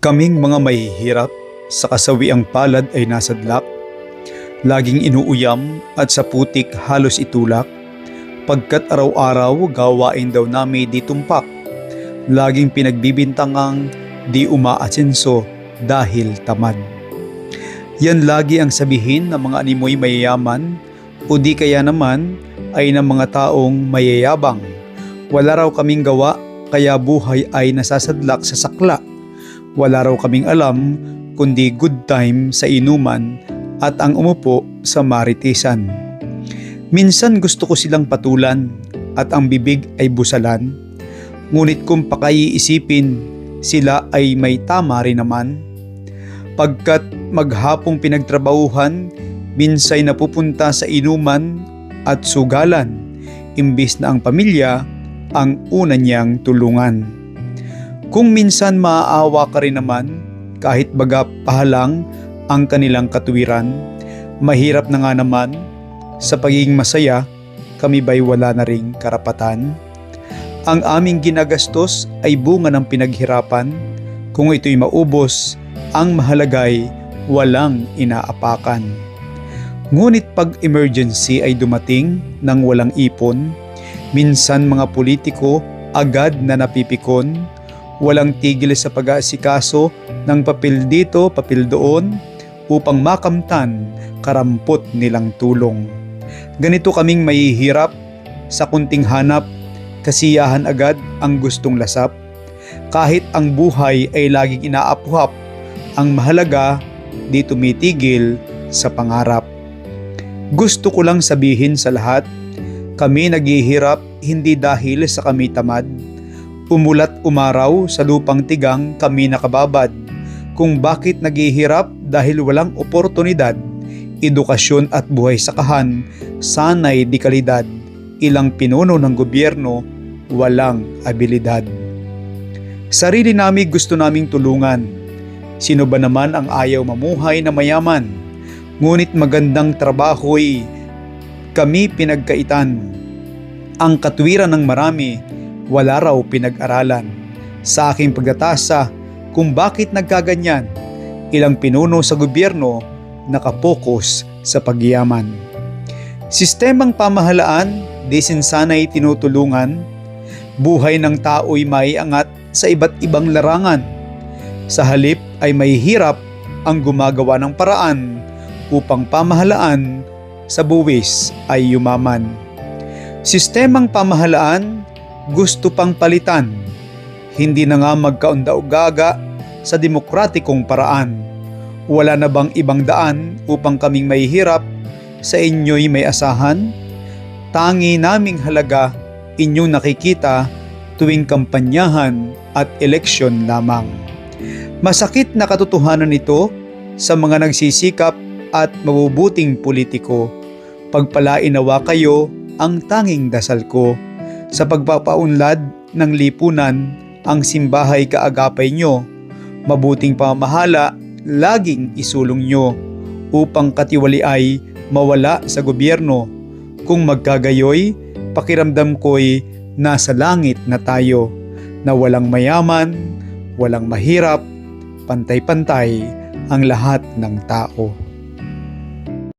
Kaming mga mahihirap, sa kasawiang palad ay nasadlak, laging inuuyam at sa putik halos itulak, pagkat araw-araw gawain daw nami di tumpak, laging pinagbibintangang di umaasenso dahil tamad. Yan lagi ang sabihin ng mga animoy mayayaman o di kaya naman ay ng mga taong mayayabang. Wala raw kaming gawa kaya buhay ay nasasadlak sa sakla. Wala raw kaming alam kundi good time sa inuman at ang umupo sa maritisan. Minsan gusto ko silang patulan at ang bibig ay busalan. Ngunit kung pakaiisipin, sila ay may tama rin naman. Pagkat maghapong pinagtrabahuhan, minsay napupunta sa inuman at sugalan, imbis na ang pamilya ang una niyang tulungan. Kung minsan maaawa ka rin naman, kahit baga pahalang ang kanilang katuwiran, mahirap na nga naman, sa pagiging masaya, kami ba'y wala na ring karapatan? Ang aming ginagastos ay bunga ng pinaghirapan, kung ito'y maubos, ang mahalagay walang inaapakan. Ngunit pag emergency ay dumating nang walang ipon, minsan mga politiko agad na napipikon, walang tigil sa pag-aasikaso ng papel dito, papel doon, upang makamtan karampot nilang tulong. Ganito kaming mahihirap, sa kunting hanap, kasiyahan agad ang gustong lasap. Kahit ang buhay ay laging inaapuhap, ang mahalaga di tumitigil sa pangarap. Gusto ko lang sabihin sa lahat, kami naghihirap hindi dahil sa kami tamad. Umulat umaraw sa lupang tigang kami nakababad. Kung bakit naghihirap dahil walang oportunidad, edukasyon at buhay sakahan, sanay di kalidad, ilang pinuno ng gobyerno, walang abilidad. Sarili namin gusto naming tulungan. Sino ba naman ang ayaw mamuhay na mayaman? Ngunit magandang trabaho'y kami pinagkaitan. Ang katwiran ng marami, wala raw pinag-aralan. Sa aking pagtatasa kung bakit nagkaganyan, ilang pinuno sa gobyerno nakapokus sa pagyaman. Sistemang pamahalaan, di sinsana'y tinutulungan. Buhay ng tao'y may angat sa iba't ibang larangan. Sa halip ay mahihirap ang gumagawa ng paraan upang pamahalaan sa buwis ay yumaman. Sistemang pamahalaan gusto pang palitan, hindi na nga magkaunda-ugaga sa demokratikong paraan. Wala na bang ibang daan upang kaming mahihirap, sa inyo'y may asahan? Tangi naming halaga inyong nakikita tuwing kampanyahan at eleksyon lamang. Masakit na katotohanan ito sa mga nagsisikap at mabubuting politiko. Pagpalain nawa kayo ang tanging dasal ko. Sa pagpapaunlad ng lipunan, ang simbahay kaagapay nyo. Mabuting pamahala, laging isulong nyo upang katiwaliay mawala sa gobyerno. Kung magkagayoy, pakiramdam ko'y nasa langit na tayo, na walang mayaman, walang mahirap, pantay-pantay ang lahat ng tao.